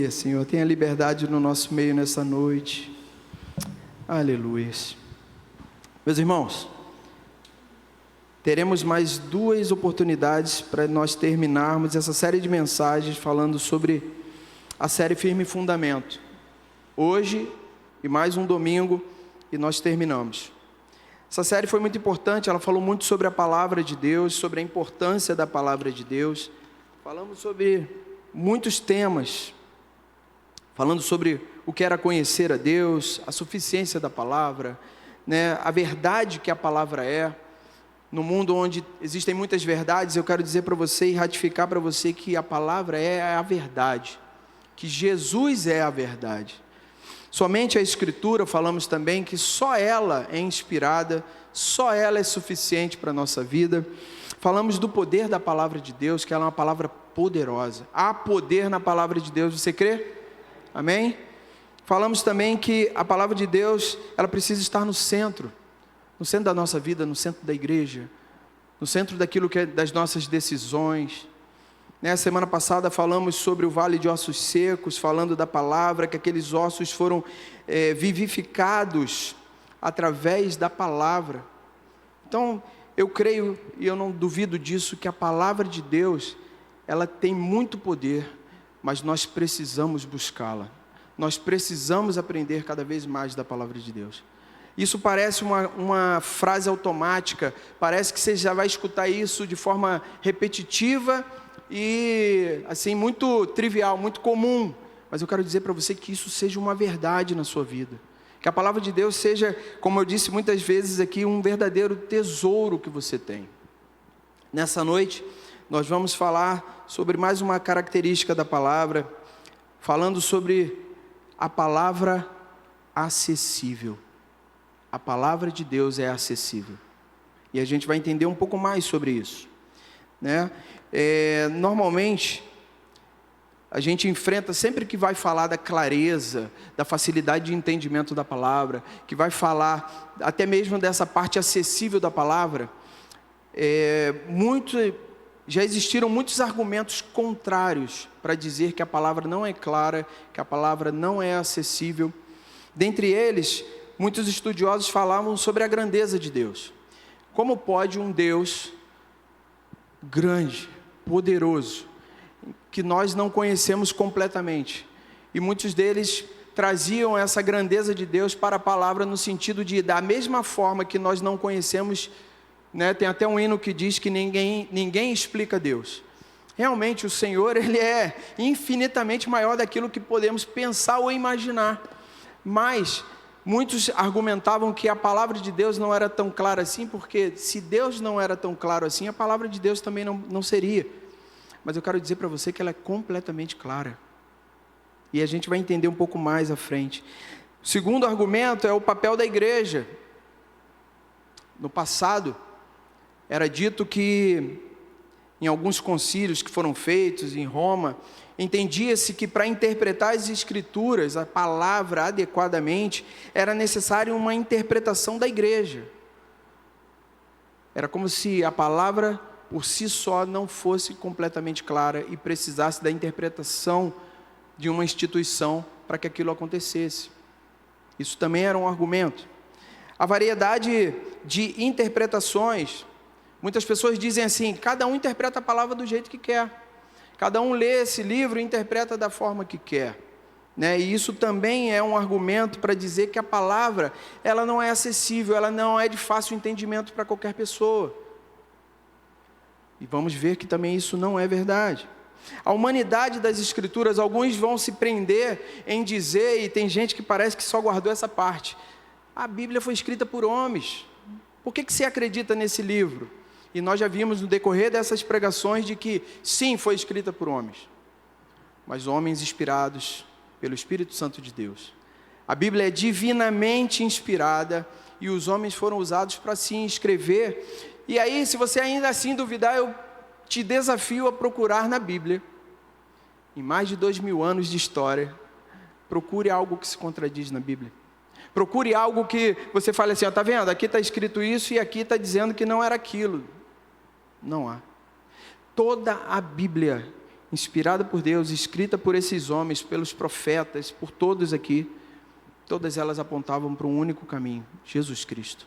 Aleluia, Senhor. Tenha liberdade no nosso meio nessa noite. Aleluia. Meus irmãos, teremos mais 2 oportunidades para nós terminarmos essa série de mensagens falando sobre a série Firme Fundamento. Hoje e mais um domingo e nós terminamos. Essa série foi muito importante, ela falou muito sobre a palavra de Deus, sobre a importância da palavra de Deus. Falamos sobre muitos temas, falando sobre o que era conhecer a Deus, a suficiência da palavra, a verdade que a palavra é. No mundo onde existem muitas verdades, eu quero dizer para você e ratificar para você que a palavra é a verdade, que Jesus é a verdade. Somente a Escritura, falamos também que só ela é inspirada, só ela é suficiente para a nossa vida. Falamos do poder da palavra de Deus, que ela é uma palavra poderosa. Há poder na palavra de Deus, você crê? Amém? Falamos também que a palavra de Deus, ela precisa estar no centro da nossa vida, no centro da igreja, no centro daquilo que é das nossas decisões. Semana passada falamos sobre o vale de ossos secos, falando da palavra, que aqueles ossos foram vivificados através da palavra. Então, eu creio, e eu não duvido disso, que a palavra de Deus, ela tem muito poder, mas nós precisamos buscá-la. Nós precisamos aprender cada vez mais da palavra de Deus. Isso parece uma frase automática, parece que você já vai escutar isso de forma repetitiva e assim, muito trivial, muito comum. Mas eu quero dizer para você que isso seja uma verdade na sua vida. Que a palavra de Deus seja, como eu disse muitas vezes aqui, um verdadeiro tesouro que você tem. Nessa noite, nós vamos falar sobre mais uma característica da palavra, falando sobre a palavra acessível. A palavra de Deus é acessível. E a gente vai entender um pouco mais sobre isso. Normalmente, a gente enfrenta, sempre que vai falar da clareza, da facilidade de entendimento da palavra, que vai falar até mesmo dessa parte acessível da palavra, já existiram muitos argumentos contrários para dizer que a palavra não é clara, que a palavra não é acessível. Dentre eles, muitos estudiosos falavam sobre a grandeza de Deus. Como pode um Deus grande, poderoso, que nós não conhecemos completamente, e muitos deles traziam essa grandeza de Deus para a palavra no sentido de, da mesma forma que nós não conhecemos, tem até um hino que diz que ninguém explica Deus. Realmente o Senhor, Ele é infinitamente maior daquilo que podemos pensar ou imaginar, mas muitos argumentavam que a palavra de Deus não era tão clara assim, porque se Deus não era tão claro assim, a palavra de Deus também não seria. Mas eu quero dizer para você que ela é completamente clara. E a gente vai entender um pouco mais à frente. O segundo argumento é o papel da igreja. No passado, era dito que em alguns concílios que foram feitos em Roma, entendia-se que para interpretar as escrituras, a palavra adequadamente, era necessário uma interpretação da igreja. Era como se a palavra por si só não fosse completamente clara e precisasse da interpretação de uma instituição para que aquilo acontecesse. Isso também era um argumento. A variedade de interpretações, muitas pessoas dizem assim, cada um interpreta a palavra do jeito que quer. Cada um lê esse livro e interpreta da forma que quer. E isso também é um argumento para dizer que a palavra, ela não é acessível, ela não é de fácil entendimento para qualquer pessoa. E vamos ver que também isso não é verdade. A humanidade das Escrituras, alguns vão se prender em dizer, e tem gente que parece que só guardou essa parte, a Bíblia foi escrita por homens. Por que você acredita nesse livro? E nós já vimos no decorrer dessas pregações de que sim, foi escrita por homens, mas homens inspirados pelo Espírito Santo de Deus. A Bíblia é divinamente inspirada e os homens foram usados para sim escrever. E aí, se você ainda assim duvidar, eu te desafio a procurar na Bíblia, em mais de 2000 anos de história, procure algo que se contradiz na Bíblia. Procure algo que você fale assim, está vendo? Aqui está escrito isso e aqui está dizendo que não era aquilo. Não há. Toda a Bíblia inspirada por Deus, escrita por esses homens, pelos profetas, por todos aqui, todas elas apontavam para um único caminho, Jesus Cristo,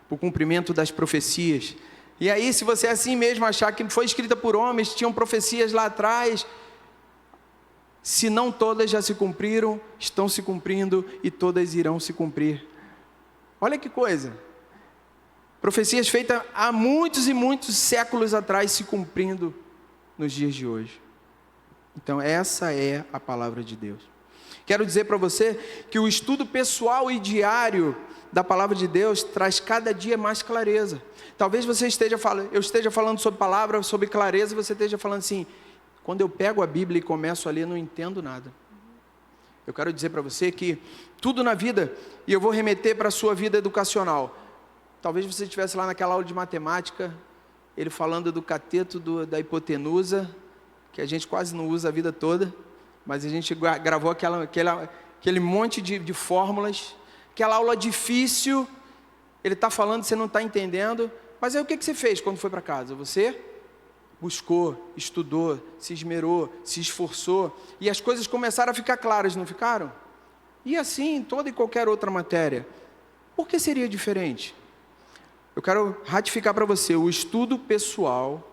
para o cumprimento das profecias. E aí, se você assim mesmo achar que foi escrita por homens, tinham profecias lá atrás, se não todas já se cumpriram, estão se cumprindo e todas irão se cumprir. Olha que coisa, profecias feitas há muitos e muitos séculos atrás se cumprindo nos dias de hoje. Então essa é a palavra de Deus. Quero dizer para você que o estudo pessoal e diário da palavra de Deus traz cada dia mais clareza. Talvez eu esteja falando sobre palavra, sobre clareza, e você esteja falando assim, quando eu pego a Bíblia e começo a ler, eu não entendo nada. Eu quero dizer para você que tudo na vida, e eu vou remeter para a sua vida educacional. Talvez você estivesse lá naquela aula de matemática, ele falando do cateto da hipotenusa, que a gente quase não usa a vida toda, mas a gente gravou aquele monte de fórmulas, aquela aula difícil, ele está falando, você não está entendendo, mas aí o que você fez quando foi para casa? Você buscou, estudou, se esmerou, se esforçou, e as coisas começaram a ficar claras, não ficaram? E assim em toda e qualquer outra matéria. Por que seria diferente? Eu quero ratificar para você, o estudo pessoal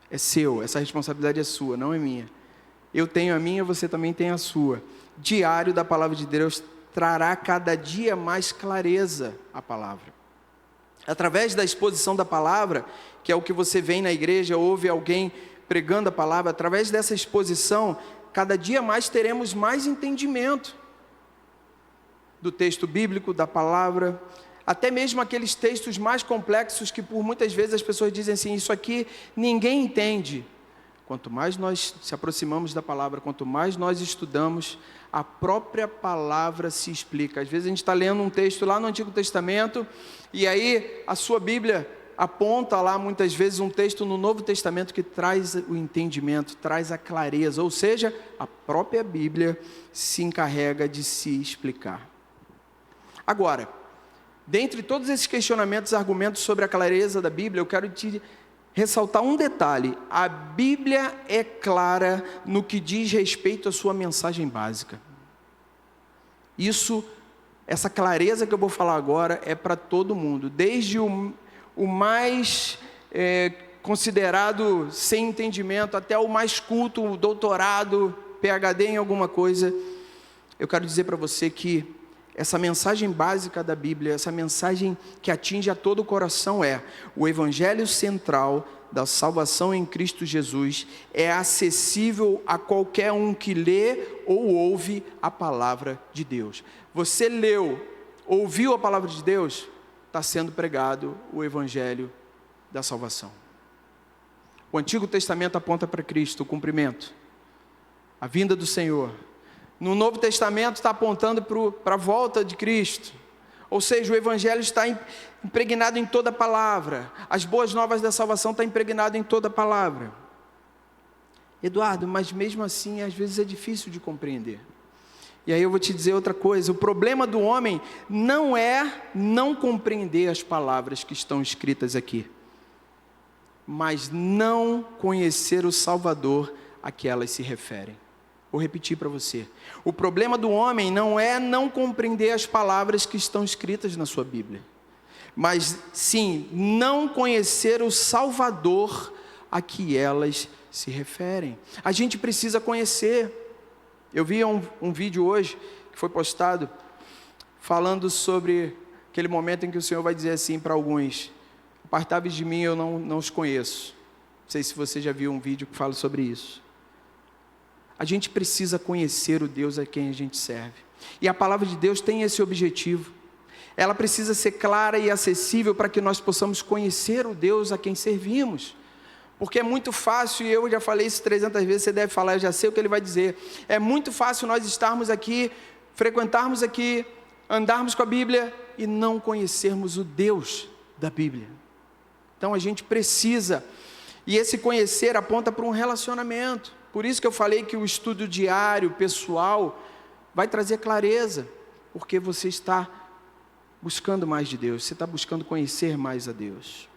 é seu, essa responsabilidade é sua, não é minha. Eu tenho a minha, você também tem a sua. Diário da palavra de Deus trará cada dia mais clareza à palavra. Através da exposição da palavra, que é o que você vem na igreja, ouve alguém pregando a palavra, através dessa exposição, cada dia mais teremos mais entendimento do texto bíblico, da palavra, até mesmo aqueles textos mais complexos que por muitas vezes as pessoas dizem assim, isso aqui ninguém entende. Quanto mais nós se aproximamos da palavra, quanto mais nós estudamos, a própria palavra se explica. Às vezes a gente está lendo um texto lá no Antigo Testamento, e aí a sua Bíblia aponta lá muitas vezes um texto no Novo Testamento que traz o entendimento, traz a clareza, ou seja, a própria Bíblia se encarrega de se explicar. Agora, dentre todos esses questionamentos e argumentos sobre a clareza da Bíblia, eu quero te ressaltar um detalhe. A Bíblia é clara no que diz respeito à sua mensagem básica. Essa clareza que eu vou falar agora é para todo mundo, desde o mais considerado sem entendimento, até o mais culto, o doutorado, PhD em alguma coisa. Eu quero dizer para você que essa mensagem básica da Bíblia, essa mensagem que atinge a todo o coração o evangelho central da salvação em Cristo Jesus é acessível a qualquer um que lê ou ouve a palavra de Deus. Você leu, ouviu a palavra de Deus, está sendo pregado o evangelho da salvação. O Antigo Testamento aponta para Cristo, o cumprimento, a vinda do Senhor. No Novo Testamento está apontando para a volta de Cristo. Ou seja, o Evangelho está impregnado em toda a palavra. As boas novas da salvação estão impregnadas em toda a palavra. Eduardo, mas mesmo assim, às vezes é difícil de compreender. E aí eu vou te dizer outra coisa. O problema do homem não é não compreender as palavras que estão escritas aqui, mas não conhecer o Salvador a que elas se referem. Vou repetir para você. O problema do homem não é não compreender as palavras que estão escritas na sua Bíblia, mas sim não conhecer o Salvador a que elas se referem. A gente precisa conhecer. Eu vi um vídeo hoje que foi postado falando sobre aquele momento em que o Senhor vai dizer assim para alguns: apartai-vos de mim, eu não os conheço. Não sei se você já viu um vídeo que fala sobre isso. A gente precisa conhecer o Deus a quem a gente serve. E a palavra de Deus tem esse objetivo. Ela precisa ser clara e acessível para que nós possamos conhecer o Deus a quem servimos. Porque é muito fácil, e eu já falei isso 300 vezes, você deve falar, eu já sei o que ele vai dizer. É muito fácil nós estarmos aqui, frequentarmos aqui, andarmos com a Bíblia e não conhecermos o Deus da Bíblia. Então a gente precisa, e esse conhecer aponta para um relacionamento. Por isso que eu falei que o estudo diário, pessoal, vai trazer clareza, porque você está buscando mais de Deus, você está buscando conhecer mais a Deus.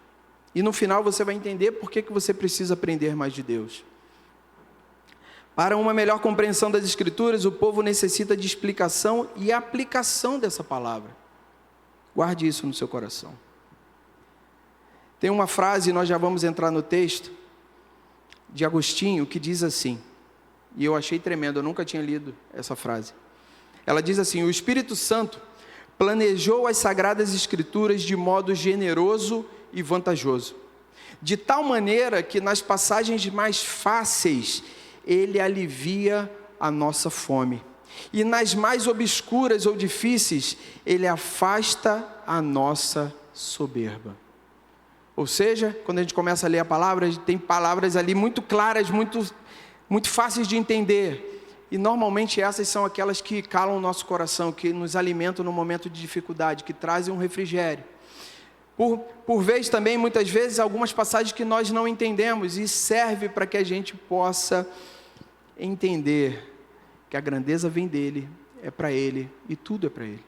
E no final você vai entender por que você precisa aprender mais de Deus. Para uma melhor compreensão das Escrituras, o povo necessita de explicação e aplicação dessa palavra. Guarde isso no seu coração. Tem uma frase, nós já vamos entrar no texto, de Agostinho, que diz assim, e eu achei tremendo, eu nunca tinha lido essa frase. Ela diz assim: o Espírito Santo planejou as Sagradas Escrituras de modo generoso e vantajoso, de tal maneira que nas passagens mais fáceis, ele alivia a nossa fome, e nas mais obscuras ou difíceis, ele afasta a nossa soberba. Ou seja, quando a gente começa a ler a palavra, tem palavras ali muito claras, muito fáceis de entender, e normalmente essas são aquelas que calam o nosso coração, que nos alimentam no momento de dificuldade, que trazem um refrigério. Por vez também, muitas vezes, algumas passagens que nós não entendemos, e serve para que a gente possa entender que a grandeza vem dele, é para ele, e tudo é para ele.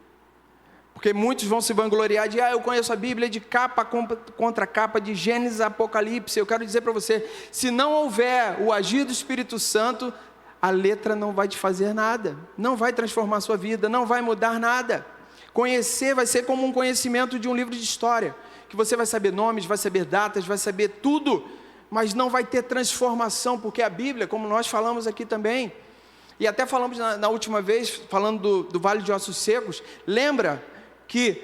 Porque muitos vão se vangloriar de, eu conheço a Bíblia de capa contra capa, de Gênesis a Apocalipse. Eu quero dizer para você, se não houver o agir do Espírito Santo, a letra não vai te fazer nada, não vai transformar a sua vida, não vai mudar nada. Conhecer vai ser como um conhecimento de um livro de história, que você vai saber nomes, vai saber datas, vai saber tudo, mas não vai ter transformação, porque a Bíblia, como nós falamos aqui também, e até falamos na última vez, falando do Vale de Ossos Secos, lembra que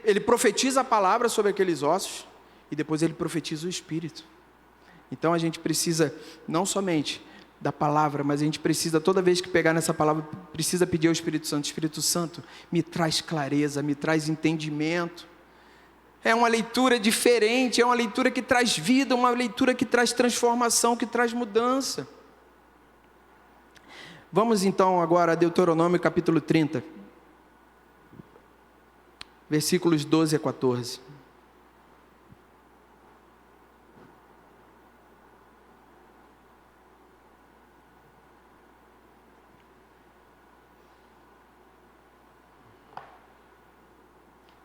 ele profetiza a palavra sobre aqueles ossos, e depois ele profetiza o Espírito. Então a gente precisa não somente da palavra, mas a gente precisa, toda vez que pegar nessa palavra, precisa pedir ao Espírito Santo, me traz clareza, me traz entendimento. É uma leitura diferente, é uma leitura que traz vida, uma leitura que traz transformação, que traz mudança. Vamos então agora a Deuteronômio capítulo 30, versículos 12 a 14.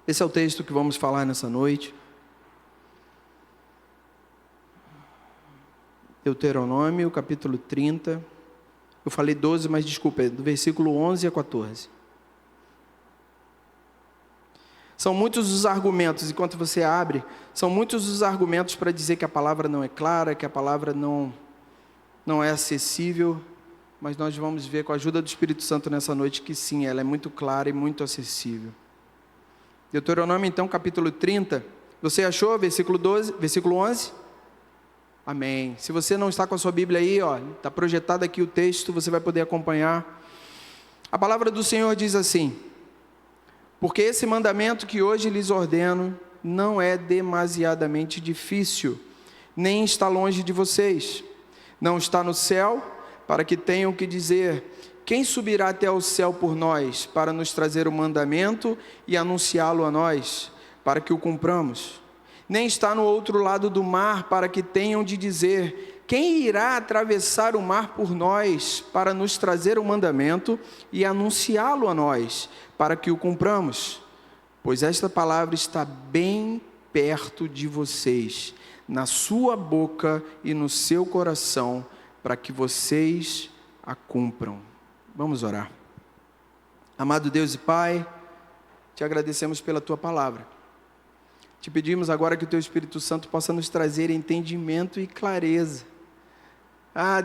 Esse é o texto que vamos falar nessa noite. Deuteronômio, capítulo 30. Eu falei 12, mas desculpa, é do versículo 11 a 14. São muitos os argumentos, enquanto você abre, são muitos os argumentos para dizer que a palavra não é clara, que a palavra não é acessível, mas nós vamos ver com a ajuda do Espírito Santo nessa noite que sim, ela é muito clara e muito acessível. Deuteronômio, então, capítulo 30, você achou? Versículo 12, versículo 11? Amém. Se você não está com a sua Bíblia aí, está projetado aqui o texto, você vai poder acompanhar. A palavra do Senhor diz assim: porque esse mandamento que hoje lhes ordeno não é demasiadamente difícil, nem está longe de vocês. Não está no céu, para que tenham que dizer: quem subirá até o céu por nós, para nos trazer o mandamento e anunciá-lo a nós, para que o cumpramos? Nem está no outro lado do mar, para que tenham de dizer: quem irá atravessar o mar por nós, para nos trazer o mandamento e anunciá-lo a nós, para que o cumpramos? Pois esta palavra está bem perto de vocês, na sua boca e no seu coração, para que vocês a cumpram. Vamos orar. Amado Deus e Pai, te agradecemos pela tua palavra. Te pedimos agora que o teu Espírito Santo possa nos trazer entendimento e clareza.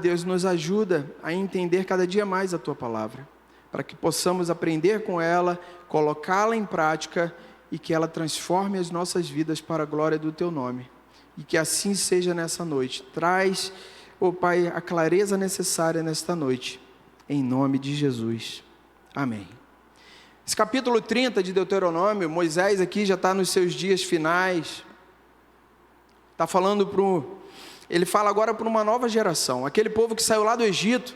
Deus, nos ajuda a entender cada dia mais a tua palavra, para que possamos aprender com ela, colocá-la em prática e que ela transforme as nossas vidas para a glória do teu nome. E que assim seja nessa noite. Traz, Pai, a clareza necessária nesta noite. Em nome de Jesus. Amém. Esse capítulo 30 de Deuteronômio, Moisés aqui já está nos seus dias finais. Está falando ele fala agora para uma nova geração. Aquele povo que saiu lá do Egito,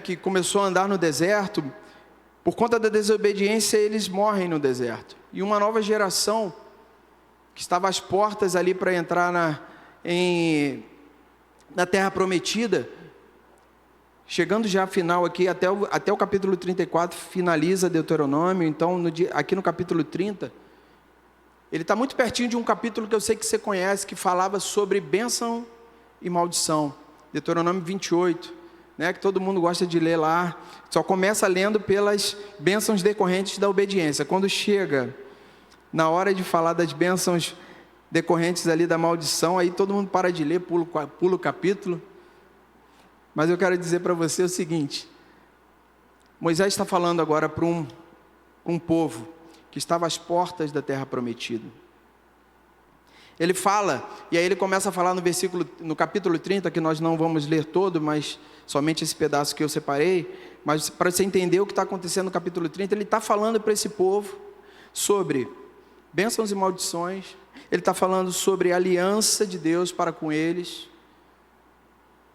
que começou a andar no deserto. Por conta da desobediência, eles morrem no deserto. E uma nova geração, que estava às portas ali para entrar na terra prometida, chegando já final aqui, até o capítulo 34, finaliza Deuteronômio. Então, aqui no capítulo 30, ele está muito pertinho de um capítulo que eu sei que você conhece, que falava sobre bênção e maldição. Deuteronômio 28, né, que todo mundo gosta de ler lá, só começa lendo pelas bênçãos decorrentes da obediência. Quando chega na hora de falar das bênçãos decorrentes ali da maldição, aí todo mundo para de ler, pula o capítulo. Mas eu quero dizer para você o seguinte: Moisés está falando agora para um povo que estava às portas da terra prometida. Ele fala, e aí ele começa a falar no capítulo 30, que nós não vamos ler todo, mas somente esse pedaço que eu separei, mas para você entender o que está acontecendo no capítulo 30, ele está falando para esse povo sobre bênçãos e maldições, ele está falando sobre a aliança de Deus para com eles,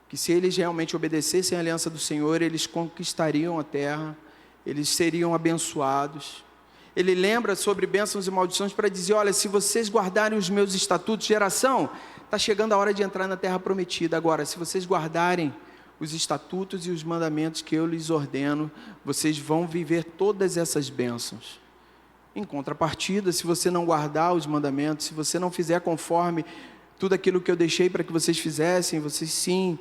que se eles realmente obedecessem à aliança do Senhor, eles conquistariam a terra, eles seriam abençoados. Ele lembra sobre bênçãos e maldições para dizer: olha, se vocês guardarem os meus estatutos, geração, está chegando a hora de entrar na terra prometida. Agora, se vocês guardarem os estatutos e os mandamentos que eu lhes ordeno, vocês vão viver todas essas bênçãos. Em contrapartida, se você não guardar os mandamentos, se você não fizer conforme tudo aquilo que eu deixei para que vocês fizessem, vocês sim,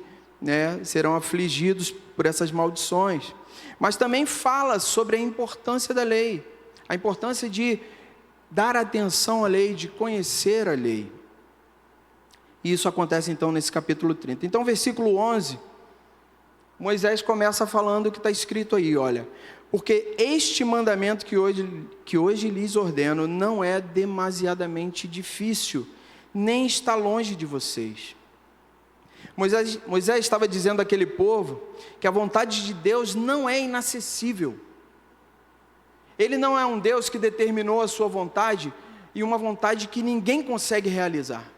serão afligidos por essas maldições. Mas também fala sobre a importância da lei, a importância de dar atenção à lei, de conhecer a lei. E isso acontece então nesse capítulo 30. Então, versículo 11, Moisés começa falando o que está escrito aí, olha: porque este mandamento que hoje lhes ordeno não é demasiadamente difícil, nem está longe de vocês. Moisés estava dizendo àquele povo que a vontade de Deus não é inacessível. Ele não é um Deus que determinou a sua vontade e uma vontade que ninguém consegue realizar.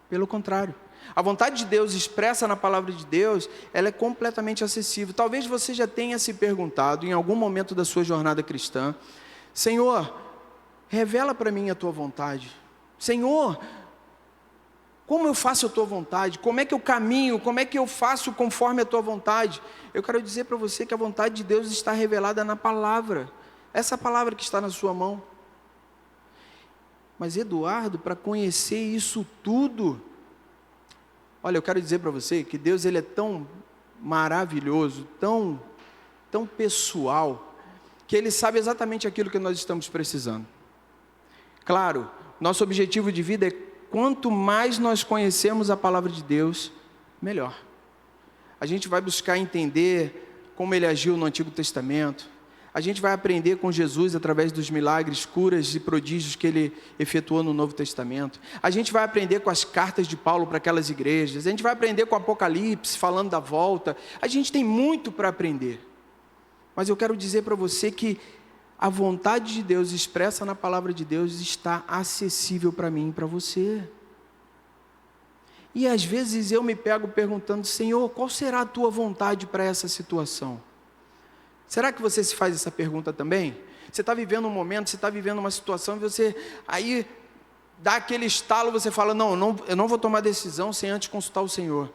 Pelo contrário, a vontade de Deus expressa na palavra de Deus, ela é completamente acessível. Talvez você já tenha se perguntado em algum momento da sua jornada cristã: Senhor, revela para mim a tua vontade. Senhor, como eu faço a tua vontade? Como é que eu caminho? Como é que eu faço conforme a tua vontade? Eu quero dizer para você que a vontade de Deus está revelada na palavra. Essa palavra que está na sua mão. Mas Eduardo, para conhecer isso tudo, olha, eu quero dizer para você que Deus, ele é tão maravilhoso, tão pessoal, que Ele sabe exatamente aquilo que nós estamos precisando. Claro, nosso objetivo de vida é: quanto mais nós conhecemos a palavra de Deus, melhor. A gente vai buscar entender como Ele agiu no Antigo Testamento. A gente vai aprender com Jesus através dos milagres, curas e prodígios que Ele efetuou no Novo Testamento. A gente vai aprender com as cartas de Paulo para aquelas igrejas. A gente vai aprender com o Apocalipse, falando da volta. A gente tem muito para aprender. Mas eu quero dizer para você que a vontade de Deus expressa na palavra de Deus está acessível para mim e para você. E às vezes eu me pego perguntando: Senhor, qual será a tua vontade para essa situação? Será que você se faz essa pergunta também? Você está vivendo um momento, você está vivendo uma situação, e você aí dá aquele estalo, você fala: não, eu não vou tomar decisão sem antes consultar o Senhor.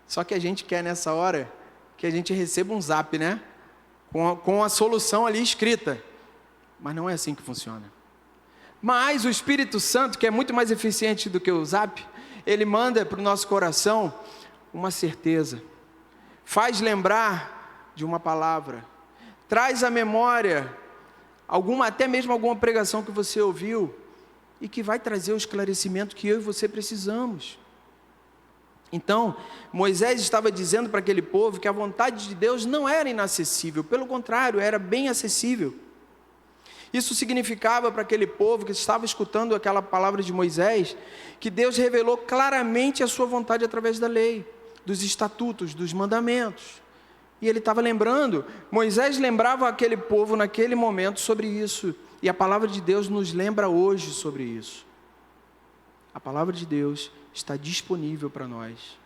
Só que a gente quer nessa hora que a gente receba um zap, né? Com a solução ali escrita. Mas não é assim que funciona. Mas o Espírito Santo, que é muito mais eficiente do que o zap, ele manda para o nosso coração uma certeza, faz lembrar de uma palavra, traz à memória até mesmo alguma pregação que você ouviu e que vai trazer o esclarecimento que eu e você precisamos. Então, Moisés estava dizendo para aquele povo que a vontade de Deus não era inacessível, pelo contrário, era bem acessível. Isso significava para aquele povo que estava escutando aquela palavra de Moisés, que Deus revelou claramente a sua vontade através da lei, dos estatutos, dos mandamentos. E ele estava lembrando, Moisés lembrava aquele povo naquele momento sobre isso, e a palavra de Deus nos lembra hoje sobre isso. A palavra de Deus está disponível para nós.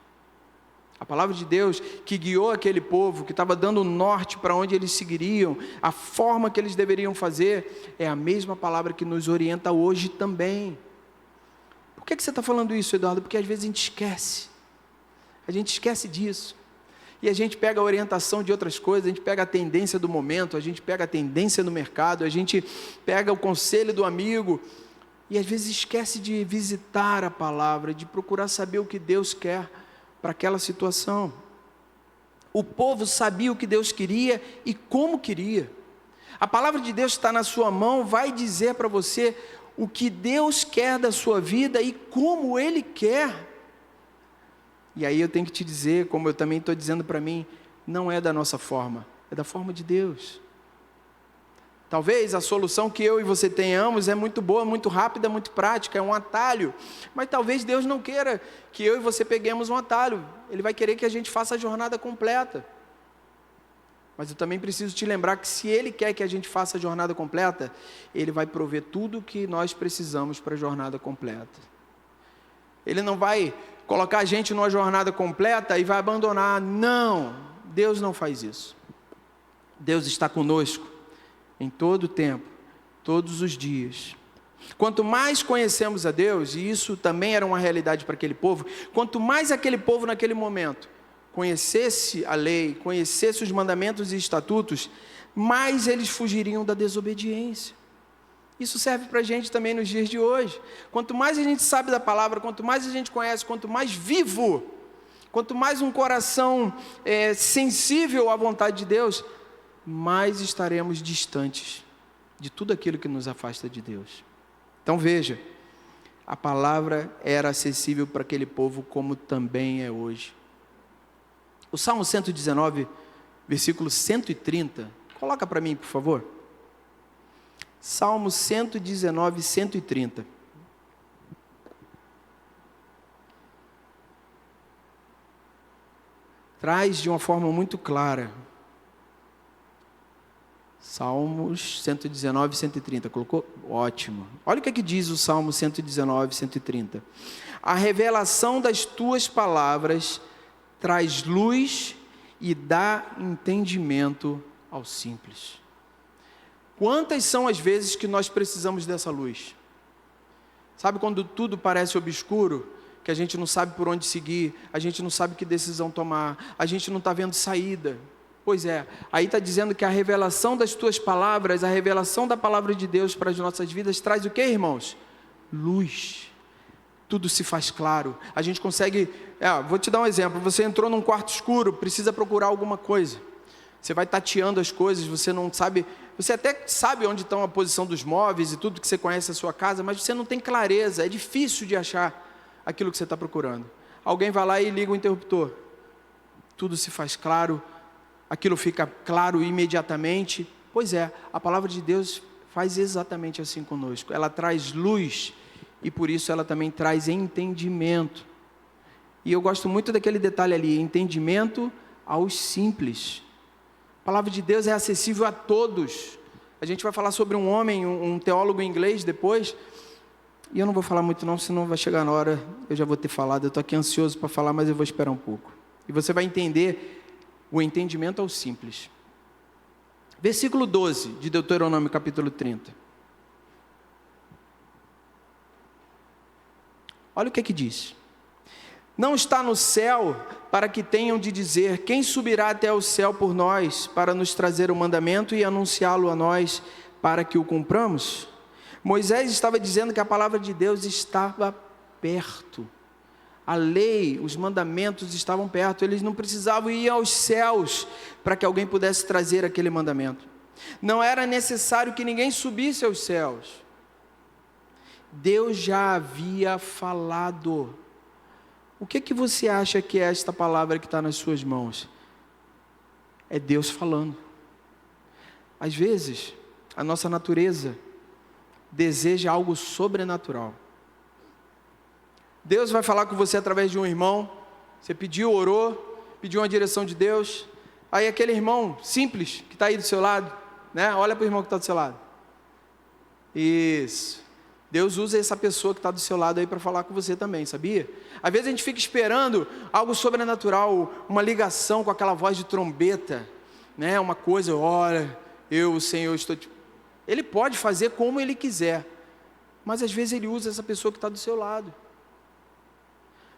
A palavra de Deus que guiou aquele povo, que estava dando norte para onde eles seguiriam, a forma que eles deveriam fazer, é a mesma palavra que nos orienta hoje também. Por que você está falando isso, Eduardo? Porque às vezes a gente esquece disso. E a gente pega a orientação de outras coisas, a gente pega a tendência do momento, a gente pega a tendência no mercado, a gente pega o conselho do amigo, e às vezes esquece de visitar a palavra, de procurar saber o que Deus quer para aquela situação. O povo sabia o que Deus queria e como queria. A palavra de Deus está na sua mão, vai dizer para você o que Deus quer da sua vida e como Ele quer. E aí eu tenho que te dizer, como eu também estou dizendo para mim, não é da nossa forma, é da forma de Deus. Talvez a solução que eu e você tenhamos é muito boa, muito rápida, muito prática, é um atalho. Mas talvez Deus não queira que eu e você peguemos um atalho. Ele vai querer que a gente faça a jornada completa. Mas eu também preciso te lembrar que se Ele quer que a gente faça a jornada completa, Ele vai prover tudo o que nós precisamos para a jornada completa. Ele não vai colocar a gente numa jornada completa e vai abandonar. Não, Deus não faz isso. Deus está conosco em todo o tempo, todos os dias. Quanto mais conhecemos a Deus, e isso também era uma realidade para aquele povo, quanto mais aquele povo naquele momento conhecesse a lei, conhecesse os mandamentos e estatutos, mais eles fugiriam da desobediência. Isso serve para a gente também nos dias de hoje. Quanto mais a gente sabe da palavra, quanto mais a gente conhece, quanto mais vivo, quanto mais um coração sensível à vontade de Deus, mais estaremos distantes de tudo aquilo que nos afasta de Deus. Então veja, a palavra era acessível para aquele povo como também é hoje. O Salmo 119, versículo 130, coloca para mim, por favor. Salmo 119, 130. Traz de uma forma muito clara. Salmos 119, 130, colocou? Ótimo. Olha o que é que diz o Salmo 119, 130. A revelação das tuas palavras traz luz e dá entendimento ao simples. Quantas são as vezes que nós precisamos dessa luz? Sabe quando tudo parece obscuro, que a gente não sabe por onde seguir, a gente não sabe que decisão tomar, a gente não está vendo saída? Pois é, aí está dizendo que a revelação das tuas palavras, a revelação da palavra de Deus para as nossas vidas traz o que, irmãos? Luz. Tudo se faz claro. A gente consegue, vou te dar um exemplo, você entrou num quarto escuro, precisa procurar alguma coisa. Você vai tateando as coisas, você não sabe, você até sabe onde estão a posição dos móveis e tudo que você conhece a sua casa, mas você não tem clareza, é difícil de achar aquilo que você está procurando. Alguém vai lá e liga o interruptor. Tudo se faz claro. Aquilo fica claro imediatamente. Pois é, a palavra de Deus faz exatamente assim conosco. Ela traz luz e por isso ela também traz entendimento. E eu gosto muito daquele detalhe ali, entendimento aos simples. A palavra de Deus é acessível a todos. A gente vai falar sobre um homem, um teólogo inglês depois, e eu não vou falar muito não, senão vai chegar na hora, eu já vou ter falado, eu estou aqui ansioso para falar, mas eu vou esperar um pouco. E você vai entender o entendimento ao simples. Versículo 12 de Deuteronômio capítulo 30. Olha o que é que diz. Não está no céu para que tenham de dizer, quem subirá até o céu por nós, para nos trazer o mandamento e anunciá-lo a nós, para que o cumpramos? Moisés estava dizendo que a palavra de Deus estava perto. A lei, os mandamentos estavam perto, eles não precisavam ir aos céus para que alguém pudesse trazer aquele mandamento. Não era necessário que ninguém subisse aos céus. Deus já havia falado. O que você acha que é esta palavra que está nas suas mãos? É Deus falando. Às vezes, a nossa natureza deseja algo sobrenatural. Deus vai falar com você através de um irmão. Você pediu, orou, pediu uma direção de Deus. Aí aquele irmão simples que está aí do seu lado, né? Olha para o irmão que está do seu lado. Isso. Deus usa essa pessoa que está do seu lado aí para falar com você também, sabia? Às vezes a gente fica esperando algo sobrenatural, uma ligação com aquela voz de trombeta, né? Uma coisa, olha, eu, o Senhor, estou... Ele pode fazer como Ele quiser, mas às vezes Ele usa essa pessoa que está do seu lado.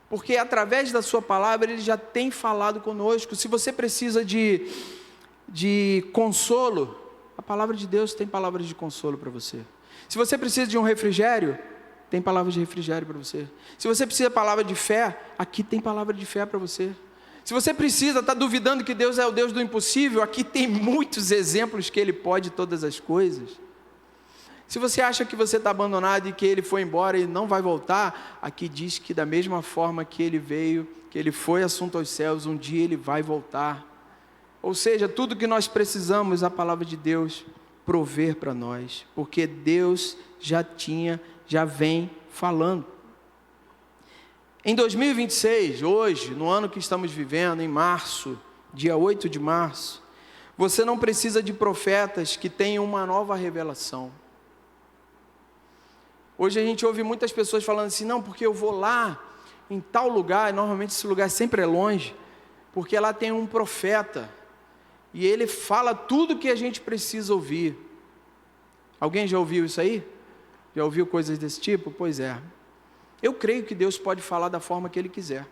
Porque através da sua palavra Ele já tem falado conosco. Se você precisa de consolo, a palavra de Deus tem palavras de consolo para você. Se você precisa de um refrigério, tem palavra de refrigério para você. Se você precisa de palavra de fé, aqui tem palavra de fé para você. Se você precisa, está duvidando que Deus é o Deus do impossível, aqui tem muitos exemplos que Ele pode todas as coisas. Se você acha que você está abandonado e que Ele foi embora e não vai voltar, aqui diz que da mesma forma que Ele veio, que Ele foi assunto aos céus, um dia Ele vai voltar. Ou seja, tudo que nós precisamos, a palavra de Deus prover para nós, porque Deus já vem falando. Em 2026, hoje, no ano que estamos vivendo, em março, dia 8 de março, você não precisa de profetas que tenham uma nova revelação. Hoje a gente ouve muitas pessoas falando assim, não, porque eu vou lá, em tal lugar, e normalmente esse lugar sempre é longe, porque lá tem um profeta, e ele fala tudo que a gente precisa ouvir. Alguém já ouviu isso aí? Já ouviu coisas desse tipo? Pois é. Eu creio que Deus pode falar da forma que Ele quiser.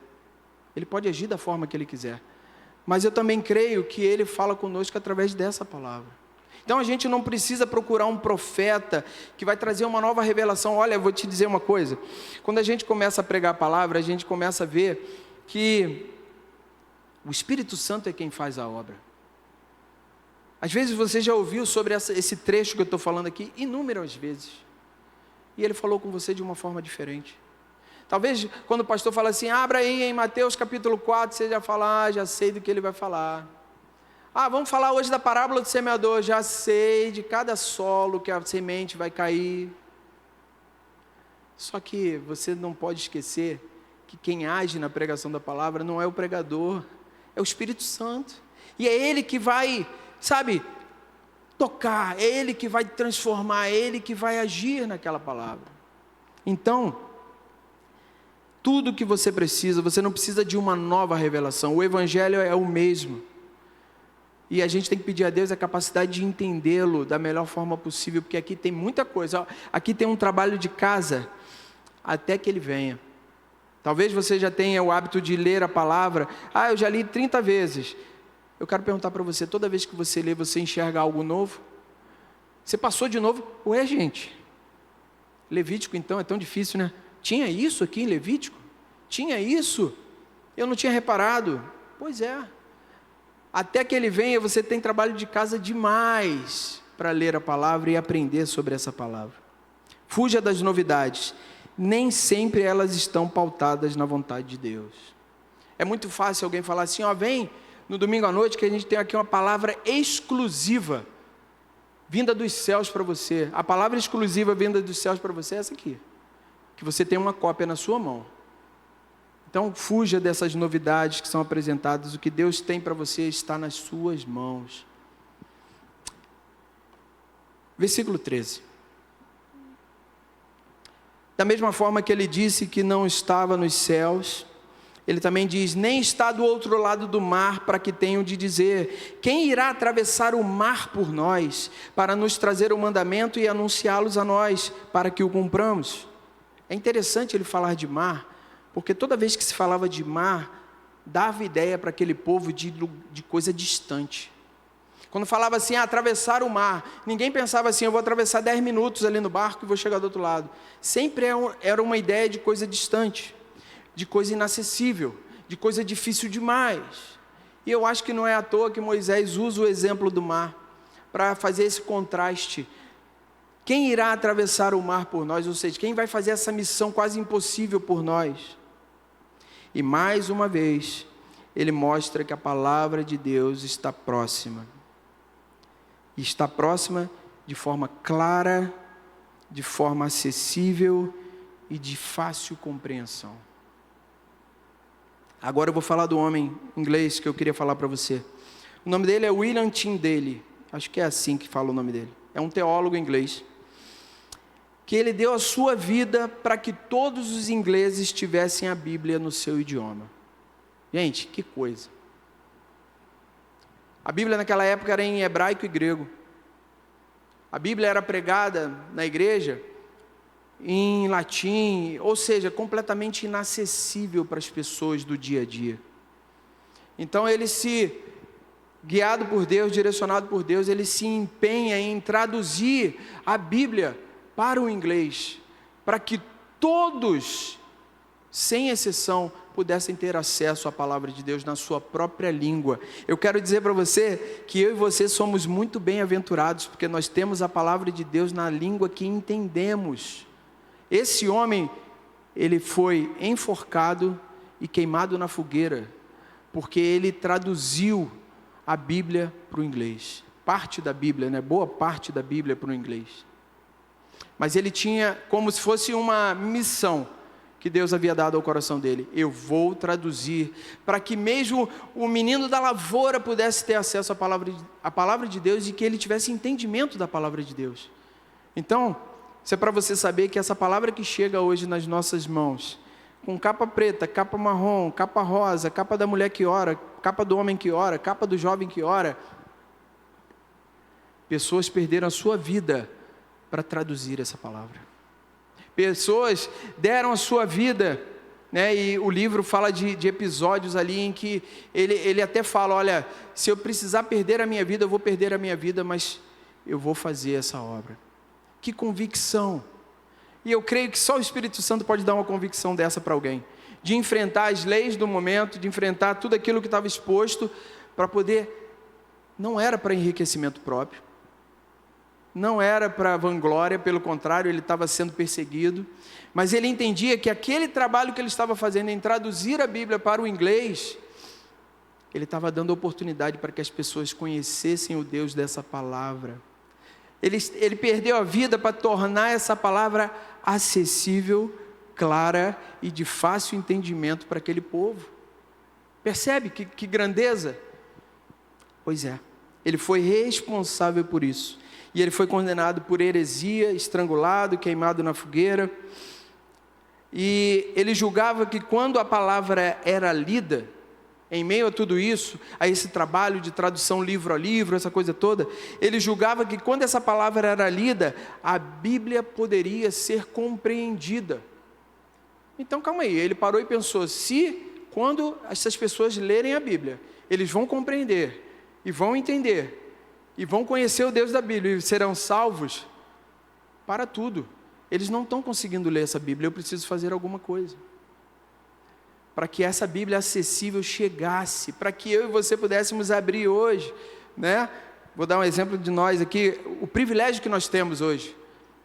Ele pode agir da forma que Ele quiser. Mas eu também creio que Ele fala conosco através dessa palavra. Então a gente não precisa procurar um profeta que vai trazer uma nova revelação. Olha, eu vou te dizer uma coisa. Quando a gente começa a pregar a palavra, a gente começa a ver que o Espírito Santo é quem faz a obra. Às vezes você já ouviu sobre esse trecho que eu estou falando aqui inúmeras vezes. E Ele falou com você de uma forma diferente. Talvez quando o pastor fala assim, abra aí em Mateus capítulo 4, você já fala, já sei do que ele vai falar. Vamos falar hoje da parábola do semeador, já sei de cada solo que a semente vai cair. Só que você não pode esquecer que quem age na pregação da palavra não é o pregador, é o Espírito Santo. E é Ele que vai, tocar, é Ele que vai transformar, é Ele que vai agir naquela palavra. Então, tudo que você precisa, você não precisa de uma nova revelação, o Evangelho é o mesmo. E a gente tem que pedir a Deus a capacidade de entendê-lo da melhor forma possível, porque aqui tem muita coisa, aqui tem um trabalho de casa, até que Ele venha. Talvez você já tenha o hábito de ler a palavra, eu já li 30 vezes. Eu quero perguntar para você, toda vez que você lê, você enxerga algo novo? Você passou de novo? Ué, gente, Levítico então é tão difícil, né? Tinha isso aqui em Levítico? Tinha isso? Eu não tinha reparado. Pois é. Até que Ele venha, você tem trabalho de casa demais para ler a palavra e aprender sobre essa palavra. Fuja das novidades. Nem sempre elas estão pautadas na vontade de Deus. É muito fácil alguém falar assim, vem no domingo à noite que a gente tem aqui uma palavra exclusiva vinda dos céus para você. A palavra exclusiva vinda dos céus para você é essa aqui, que você tem uma cópia na sua mão. Então fuja dessas novidades que são apresentadas. O que Deus tem para você está nas suas mãos. Versículo 13. Da mesma forma que Ele disse que não estava nos céus, Ele também diz, nem está do outro lado do mar, para que tenham de dizer, quem irá atravessar o mar por nós, para nos trazer o mandamento e anunciá-los a nós, para que o cumpramos? É interessante Ele falar de mar, porque toda vez que se falava de mar, dava ideia para aquele povo de coisa distante. Quando falava assim, atravessar o mar, ninguém pensava assim, eu vou atravessar 10 minutos ali no barco e vou chegar do outro lado. Sempre era uma ideia de coisa distante, de coisa inacessível, de coisa difícil demais. E eu acho que não é à toa que Moisés usa o exemplo do mar, para fazer esse contraste. Quem irá atravessar o mar por nós? Ou seja, quem vai fazer essa missão quase impossível por nós? E mais uma vez, ele mostra que a palavra de Deus está próxima. E está próxima de forma clara, de forma acessível e de fácil compreensão. Agora eu vou falar do homem inglês que eu queria falar para você. O nome dele é William Tyndale. Acho que é assim que fala o nome dele. É um teólogo inglês. Que ele deu a sua vida para que todos os ingleses tivessem a Bíblia no seu idioma. Gente, que coisa. A Bíblia naquela época era em hebraico e grego. A Bíblia era pregada na igreja em latim, ou seja, completamente inacessível para as pessoas do dia a dia. Então ele guiado por Deus, direcionado por Deus, ele se empenha em traduzir a Bíblia para o inglês, para que todos sem exceção, pudessem ter acesso à palavra de Deus na sua própria língua. Eu quero dizer para você que eu e você somos muito bem-aventurados, porque nós temos a palavra de Deus na língua que entendemos. Esse homem, ele foi enforcado e queimado na fogueira, porque ele traduziu a Bíblia para o inglês. Parte da Bíblia, né? Boa parte da Bíblia para o inglês. Mas ele tinha como se fosse uma missão que Deus havia dado ao coração dele. Eu vou traduzir, para que mesmo o menino da lavoura pudesse ter acesso à palavra de Deus e que ele tivesse entendimento da palavra de Deus. Então, isso é para você saber que essa palavra que chega hoje nas nossas mãos, com capa preta, capa marrom, capa rosa, capa da mulher que ora, capa do homem que ora, capa do jovem que ora, pessoas perderam a sua vida para traduzir essa palavra. Pessoas deram a sua vida, né? E o livro fala de episódios ali em que ele até fala, olha, se eu precisar perder a minha vida, eu vou perder a minha vida, mas eu vou fazer essa obra. Que convicção! E eu creio que só o Espírito Santo pode dar uma convicção dessa para alguém, de enfrentar as leis do momento, de enfrentar tudo aquilo que estava exposto, para poder, não era para enriquecimento próprio, não era para vanglória, pelo contrário, ele estava sendo perseguido, mas ele entendia que aquele trabalho que ele estava fazendo em traduzir a Bíblia para o inglês, ele estava dando oportunidade para que as pessoas conhecessem o Deus dessa palavra. Ele perdeu a vida para tornar essa palavra acessível, clara e de fácil entendimento para aquele povo. Percebe que grandeza? Pois é, ele foi responsável por isso. E ele foi condenado por heresia, estrangulado, queimado na fogueira. E ele julgava que quando a palavra era lida, em meio a tudo isso, a esse trabalho de tradução livro a livro, essa coisa toda, ele julgava que quando essa palavra era lida, a Bíblia poderia ser compreendida. Então calma aí, ele parou e pensou, quando essas pessoas lerem a Bíblia, eles vão compreender e vão entender, e vão conhecer o Deus da Bíblia e serão salvos, para tudo. Eles não estão conseguindo ler essa Bíblia, eu preciso fazer alguma coisa. Para que essa Bíblia acessível chegasse, para que eu e você pudéssemos abrir hoje, né? Vou dar um exemplo de nós aqui, o privilégio que nós temos hoje,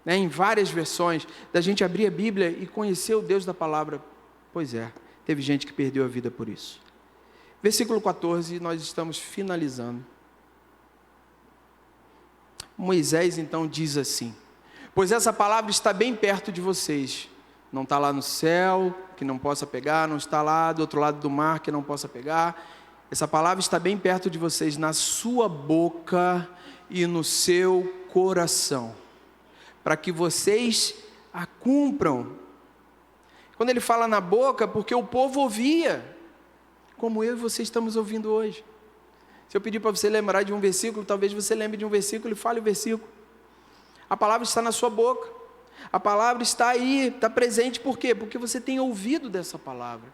né? Em várias versões, da gente abrir a Bíblia e conhecer o Deus da palavra. Pois é, teve gente que perdeu a vida por isso. Versículo 14, nós estamos finalizando. Moisés então diz assim, pois essa palavra está bem perto de vocês, não está lá no céu, que não possa pegar, não está lá do outro lado do mar, que não possa pegar, essa palavra está bem perto de vocês, na sua boca e no seu coração, para que vocês a cumpram. Quando ele fala na boca, porque o povo ouvia, como eu e você estamos ouvindo hoje. Se eu pedir para você lembrar de um versículo, talvez você lembre de um versículo e fale o versículo. A palavra está na sua boca. A palavra está aí, está presente, por quê? Porque você tem ouvido dessa palavra.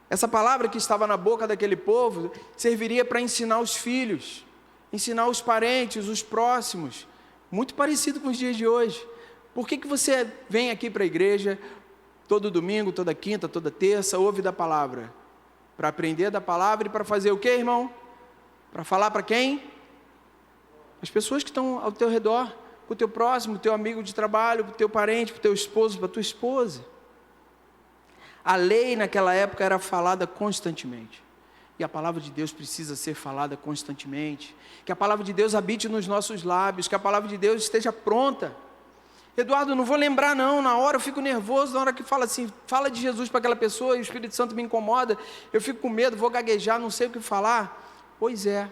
Essa palavra que estava na boca daquele povo, serviria para ensinar os filhos, ensinar os parentes, os próximos, muito parecido com os dias de hoje. Por que você vem aqui para a igreja, todo domingo, toda quinta, toda terça, ouve da palavra? Para aprender da palavra e para fazer o quê, irmão? Para falar para quem? As pessoas que estão ao teu redor, para o teu próximo, para o teu amigo de trabalho, para o teu parente, para o teu esposo, para a tua esposa. A lei naquela época era falada constantemente. E a palavra de Deus precisa ser falada constantemente. Que a palavra de Deus habite nos nossos lábios, que a palavra de Deus esteja pronta. Eduardo, não vou lembrar não, na hora eu fico nervoso, na hora que fala assim, fala de Jesus para aquela pessoa e o Espírito Santo me incomoda, eu fico com medo, vou gaguejar, não sei o que falar. Pois é,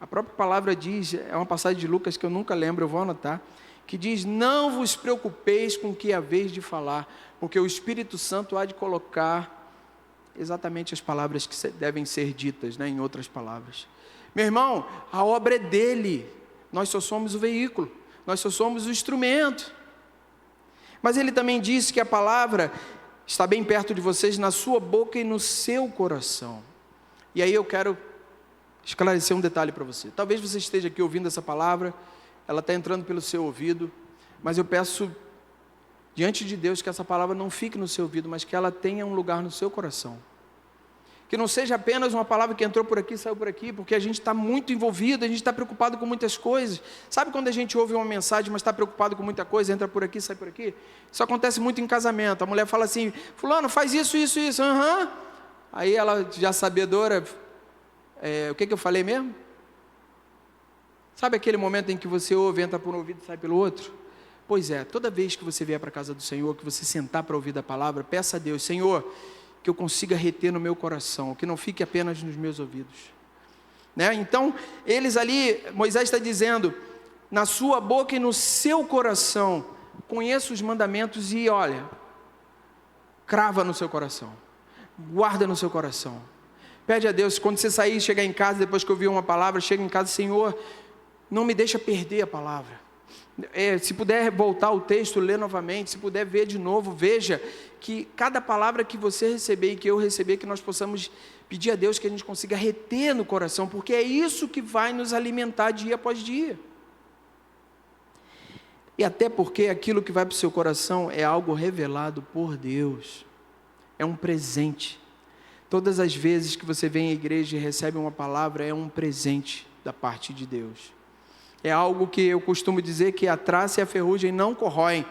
a própria palavra diz, é uma passagem de Lucas que eu nunca lembro, eu vou anotar, que diz, não vos preocupeis com o que é a vez de falar, porque o Espírito Santo há de colocar exatamente as palavras que devem ser ditas, né, em outras palavras. Meu irmão, a obra é dele, nós só somos o veículo. Nós só somos o instrumento. Mas ele também disse que a palavra está bem perto de vocês, na sua boca e no seu coração. E aí eu quero esclarecer um detalhe para você. Talvez você esteja aqui ouvindo essa palavra, ela está entrando pelo seu ouvido, mas eu peço diante de Deus, que essa palavra não fique no seu ouvido, mas que ela tenha um lugar no seu coração. Que não seja apenas uma palavra que entrou por aqui e saiu por aqui, porque a gente está muito envolvido, a gente está preocupado com muitas coisas. Sabe quando a gente ouve uma mensagem, mas está preocupado com muita coisa, entra por aqui, sai por aqui? Isso acontece muito em casamento. A mulher fala assim, fulano, faz isso, isso, isso. Aham. Aí ela, já sabedora, o que eu falei mesmo? Sabe aquele momento em que você ouve, entra por um ouvido e sai pelo outro? Pois é, toda vez que você vier para a casa do Senhor, que você sentar para ouvir da palavra, peça a Deus, Senhor, que eu consiga reter no meu coração, que não fique apenas nos meus ouvidos. Né? Então, eles ali, Moisés está dizendo, na sua boca e no seu coração, conheça os mandamentos e olha, crava no seu coração, guarda no seu coração. Pede a Deus, quando você sair, chegar em casa, depois que ouvir uma palavra, chega em casa, Senhor, não me deixa perder a palavra. Se puder voltar o texto, ler novamente, se puder ver de novo, veja que cada palavra que você receber e que eu receber, que nós possamos pedir a Deus que a gente consiga reter no coração, porque é isso que vai nos alimentar dia após dia. E até porque aquilo que vai para o seu coração é algo revelado por Deus, é um presente. Todas as vezes que você vem à igreja e recebe uma palavra, é um presente da parte de Deus. É algo que eu costumo dizer que a traça e a ferrugem não corroem.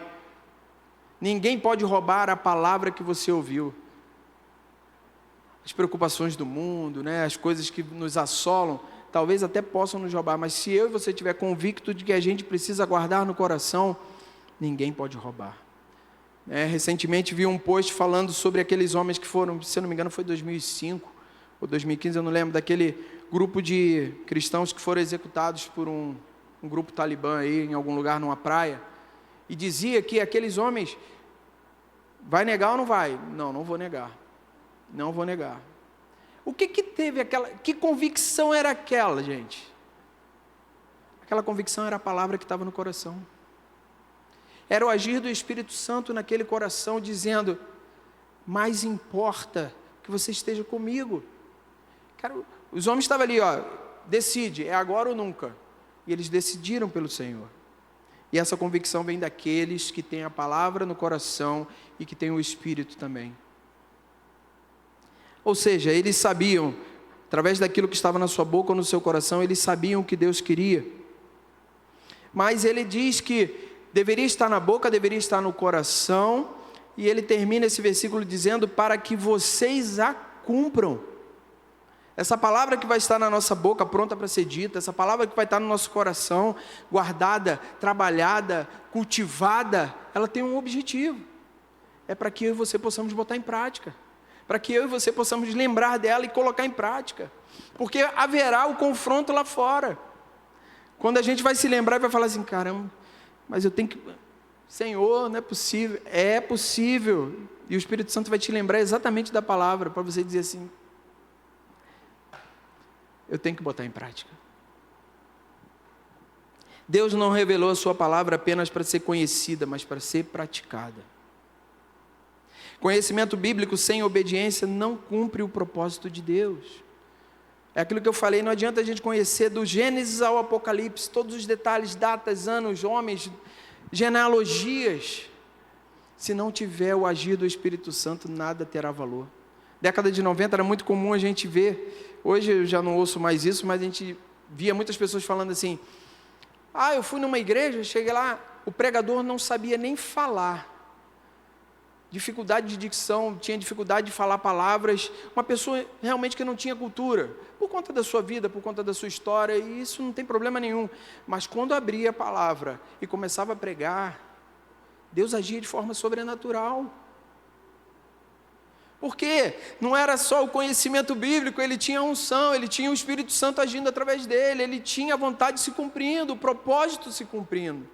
Ninguém pode roubar a palavra que você ouviu. As preocupações do mundo, né, as coisas que nos assolam, talvez até possam nos roubar, mas se eu e você estiver convicto de que a gente precisa guardar no coração, ninguém pode roubar. Recentemente vi um post falando sobre aqueles homens que foram, se eu não me engano foi 2005 ou 2015, eu não lembro, daquele grupo de cristãos que foram executados por um grupo talibã aí, em algum lugar, numa praia, e dizia que aqueles homens, vai negar ou não vai? Não, não vou negar, não vou negar. O que teve aquela, que convicção era aquela, gente? Aquela convicção era a palavra que estava no coração, era o agir do Espírito Santo naquele coração, dizendo, mais importa que você esteja comigo. Cara, os homens estavam ali, decide, é agora ou nunca. E eles decidiram pelo Senhor. E essa convicção vem daqueles que têm a palavra no coração e que têm o Espírito também. Ou seja, eles sabiam, através daquilo que estava na sua boca ou no seu coração, eles sabiam o que Deus queria. Mas ele diz que deveria estar na boca, deveria estar no coração, e ele termina esse versículo dizendo, para que vocês a cumpram. Essa palavra que vai estar na nossa boca, pronta para ser dita, essa palavra que vai estar no nosso coração, guardada, trabalhada, cultivada, ela tem um objetivo. É para que eu e você possamos botar em prática. Para que eu e você possamos lembrar dela e colocar em prática. Porque haverá o confronto lá fora. Quando a gente vai se lembrar e vai falar assim, caramba, mas eu tenho que... Senhor, não é possível. É possível. E o Espírito Santo vai te lembrar exatamente da palavra, para você dizer assim, eu tenho que botar em prática. Deus não revelou a sua palavra apenas para ser conhecida, mas para ser praticada. Conhecimento bíblico sem obediência não cumpre o propósito de Deus. É aquilo que eu falei, não adianta a gente conhecer do Gênesis ao Apocalipse, todos os detalhes, datas, anos, homens, genealogias. Se não tiver o agir do Espírito Santo, nada terá valor. Década de 90 era muito comum a gente ver, hoje eu já não ouço mais isso, mas a gente via muitas pessoas falando assim, eu fui numa igreja, cheguei lá, o pregador não sabia nem falar, dificuldade de dicção, tinha dificuldade de falar palavras, uma pessoa realmente que não tinha cultura, por conta da sua vida, por conta da sua história, e isso não tem problema nenhum, mas quando abria a palavra e começava a pregar, Deus agia de forma sobrenatural. Porque não era só o conhecimento bíblico, ele tinha a unção, ele tinha o Espírito Santo agindo através dele, ele tinha a vontade se cumprindo, o propósito se cumprindo.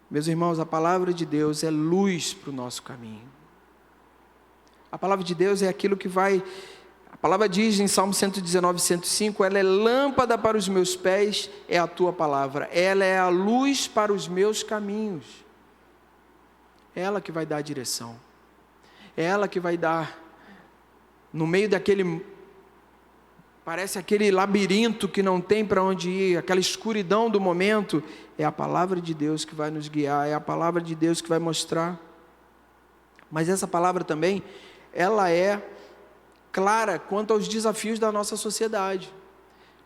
Meus irmãos, a palavra de Deus é luz para o nosso caminho. A palavra de Deus é aquilo que vai... A palavra diz em Salmo 119, 105, ela é lâmpada para os meus pés, é a tua palavra. Ela é a luz para os meus caminhos. É ela que vai dar a direção. É ela que vai dar, no meio daquele parece aquele labirinto que não tem para onde ir, aquela escuridão do momento, é a palavra de Deus que vai nos guiar, é a palavra de Deus que vai mostrar. Mas essa palavra também, ela é clara quanto aos desafios da nossa sociedade.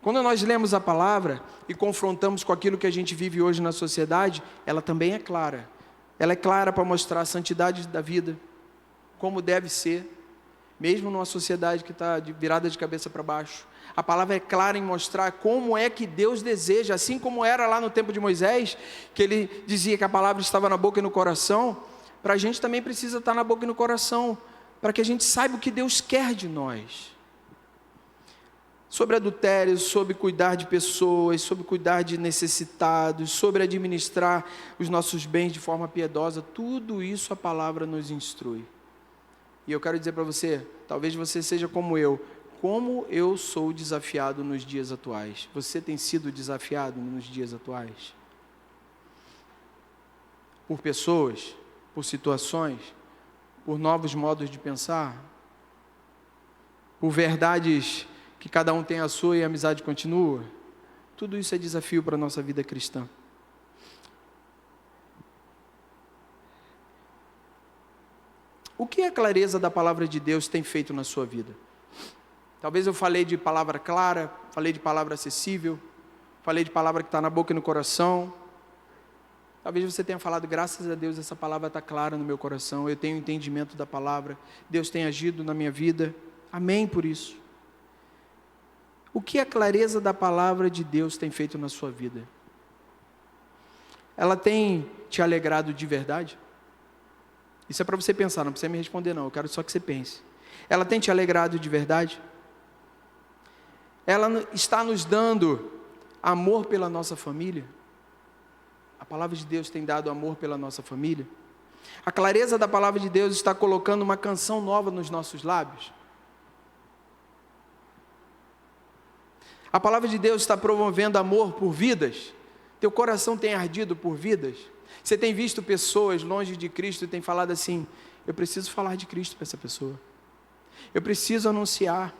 Quando nós lemos a palavra e confrontamos com aquilo que a gente vive hoje na sociedade, ela também é clara. Ela é clara para mostrar a santidade da vida, como deve ser, mesmo numa sociedade que está virada de cabeça para baixo. A palavra é clara em mostrar como é que Deus deseja, assim como era lá no tempo de Moisés, que ele dizia que a palavra estava na boca e no coração, para a gente também precisa estar na boca e no coração, para que a gente saiba o que Deus quer de nós. Sobre adultério, sobre cuidar de pessoas, sobre cuidar de necessitados, sobre administrar os nossos bens de forma piedosa, tudo isso a palavra nos instrui. E eu quero dizer para você, talvez você seja como eu sou desafiado nos dias atuais. Você tem sido desafiado nos dias atuais? Por pessoas, por situações, por novos modos de pensar, por verdades que cada um tem a sua e a amizade continua. Tudo isso é desafio para a nossa vida cristã. O que a clareza da palavra de Deus tem feito na sua vida? Talvez eu falei de palavra clara, falei de palavra acessível, falei de palavra que está na boca e no coração. Talvez você tenha falado, graças a Deus essa palavra está clara no meu coração, eu tenho entendimento da palavra, Deus tem agido na minha vida. Amém por isso. O que a clareza da palavra de Deus tem feito na sua vida? Ela tem te alegrado de verdade? Isso é para você pensar, não precisa me responder não, eu quero só que você pense. Ela tem te alegrado de verdade? Ela está nos dando amor pela nossa família? A palavra de Deus tem dado amor pela nossa família? A clareza da palavra de Deus está colocando uma canção nova nos nossos lábios? A palavra de Deus está promovendo amor por vidas? Teu coração tem ardido por vidas? Você tem visto pessoas longe de Cristo e tem falado assim, eu preciso falar de Cristo para essa pessoa. Eu preciso anunciar.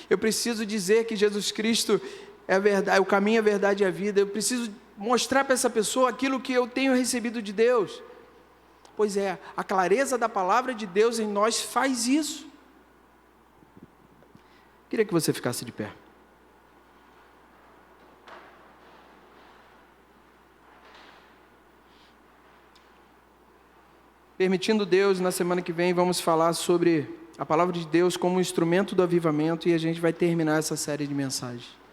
Eu preciso dizer que Jesus Cristo é a verdade, o caminho, a verdade e a vida. Eu preciso mostrar para essa pessoa aquilo que eu tenho recebido de Deus. Pois é, a clareza da palavra de Deus em nós faz isso. Queria que você ficasse de pé. Permitindo Deus, na semana que vem vamos falar sobre a palavra de Deus como um instrumento do avivamento e a gente vai terminar essa série de mensagens.